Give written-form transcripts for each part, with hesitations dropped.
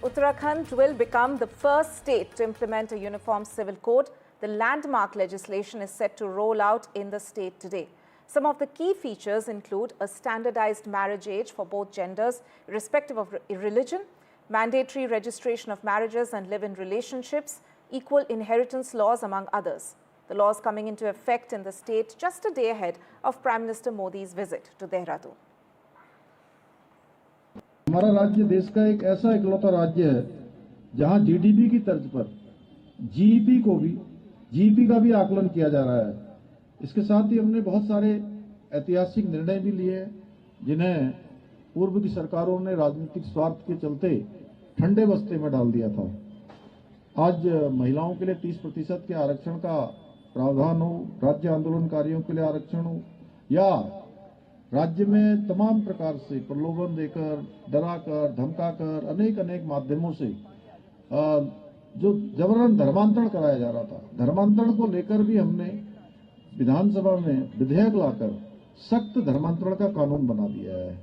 Uttarakhand will become the first state to implement a uniform civil code. The landmark legislation is set to roll out in the state today. Some of the key features include a standardized marriage age for both genders, irrespective of religion, mandatory registration of marriages and live-in relationships, equal inheritance laws, among others. The laws coming into effect in the state just a day ahead of Prime Minister Modi's visit to Dehradun. हमारा राज्य देश का एक ऐसा इकलौता राज्य है जहां जीडीपी की तर्ज पर जीईपी का भी आकलन किया जा रहा है। इसके साथ ही हमने बहुत सारे ऐतिहासिक निर्णय भी लिए जिन्हें पूर्व की सरकारों ने राजनीतिक स्वार्थ के चलते ठंडे बस्ते में डाल दिया था। आज महिलाओं के लिए 30% के आरक्षण का प्रावधान हो, राज्य आंदोलनकारियों के लिए आरक्षण हो, या राज्य में तमाम प्रकार से प्रलोभन देकर, डराकर, धमकाकर अनेक माध्यमों से जो जबरन धर्मांतरण कराया जा रहा था, धर्मांतरण को लेकर भी हमने विधानसभा में विधेयक लाकर सख्त धर्मांतरण का कानून बना दिया है।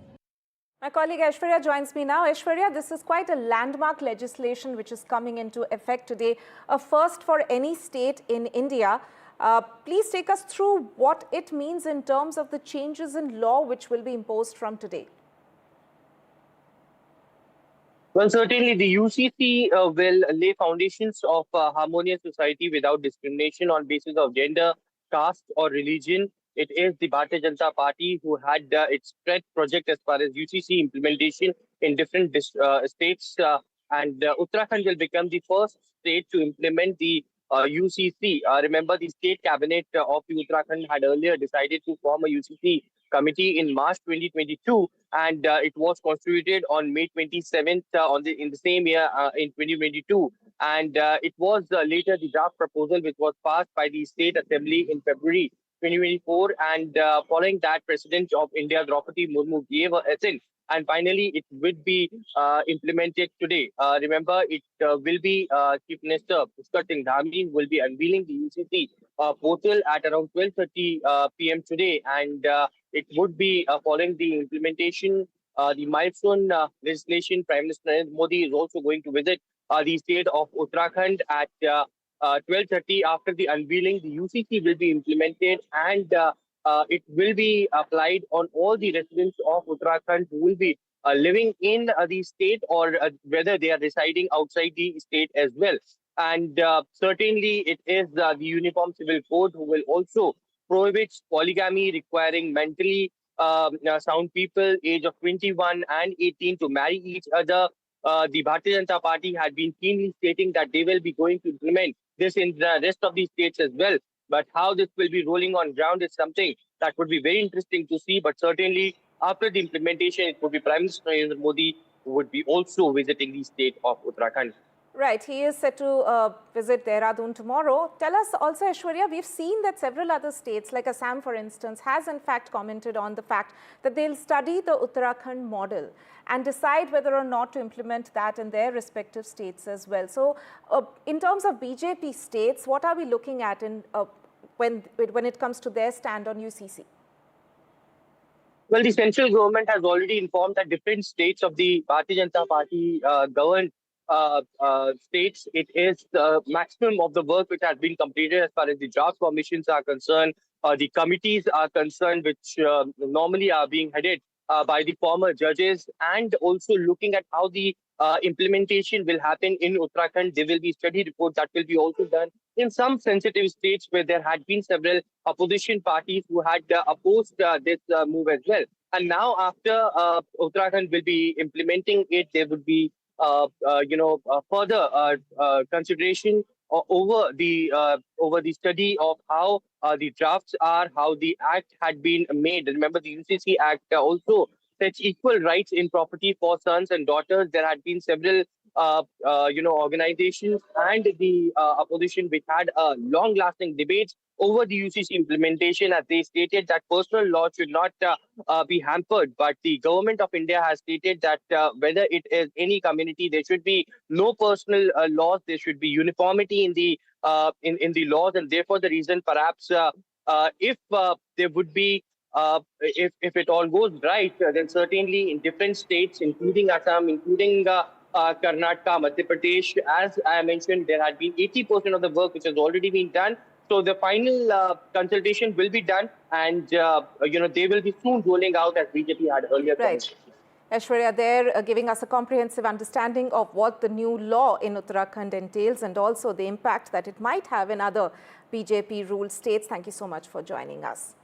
My colleague Aishwarya joins me now. Aishwarya, this is quite a landmark legislation which is coming into effect today, a first for any state in India. Please take us through what it means in terms of the changes in law which will be imposed from today. Well, certainly the UCC will lay foundations of a harmonious society without discrimination on basis of gender, caste or religion. It is the Bharatiya Janata Party who had its pet project as far as UCC implementation in different states. And Uttarakhand will become the first state to implement the UCC. Remember, the state cabinet of the Uttarakhand had earlier decided to form a UCC committee in March 2022, and it was constituted on May 27th in the same year in 2022. And it was later the draft proposal which was passed by the State Assembly in February 2024, and following that, President of India Draupadi Murmu gave her assent, and finally it would be implemented today. Remember, it will be Chief Minister Pushkar Singh Dhami who will be unveiling the UCC portal at around 12:30 p.m. today, and it would be following the implementation, the milestone legislation. Prime Minister Narendra Modi is also going to visit the state of Uttarakhand at 12:30. After the unveiling, the UCC will be implemented, and it will be applied on all the residents of Uttarakhand who will be living in the state, or whether they are residing outside the state as well. And certainly it is the Uniform Civil Code who will also prohibit polygamy, requiring mentally sound people age of 21 and 18 to marry each other. The Bharatiya Janata Party had been keenly stating that they will be going to implement this in the rest of the states as well. But how this will be rolling on ground is something that would be very interesting to see. But certainly after the implementation, it would be Prime Minister Narendra Modi who would be also visiting the state of Uttarakhand. Right, he is set to visit Dehradun tomorrow. Tell us also, Aishwarya, we've seen that several other states, like Assam for instance, has in fact commented on the fact that they'll study the Uttarakhand model and decide whether or not to implement that in their respective states as well. So in terms of BJP states, what are we looking at in, when it comes to their stand on UCC? Well, the central government has already informed that different states of the Bharatiya Janata Party governed states. It is the maximum of the work which has been completed as far as the draft commissions are concerned, the committees are concerned, which normally are being headed by the former judges, and also looking at how the implementation will happen in Uttarakhand. There will be study reports that will be also done in some sensitive states where there had been several opposition parties who had opposed this move as well. And now after Uttarakhand will be implementing it, there would be further consideration over the study of how the drafts are, how the act had been made. Remember, the UCC Act also sets equal rights in property for sons and daughters. There had been several organizations and the opposition which had long-lasting debates over the UCC implementation, as they stated that personal law should not be hampered. But the government of India has stated that whether it is any community, there should be no personal laws. There should be uniformity in the laws, and therefore the reason perhaps if there would be if it all goes right, then certainly in different states, including Assam, including Karnataka, Madhya Pradesh. As I mentioned, there had been 80% of the work which has already been done. So the final consultation will be done, and they will be soon rolling out as BJP had earlier Right. promised. Aishwarya there giving us a comprehensive understanding of what the new law in Uttarakhand entails and also the impact that it might have in other BJP ruled states. Thank you so much for joining us.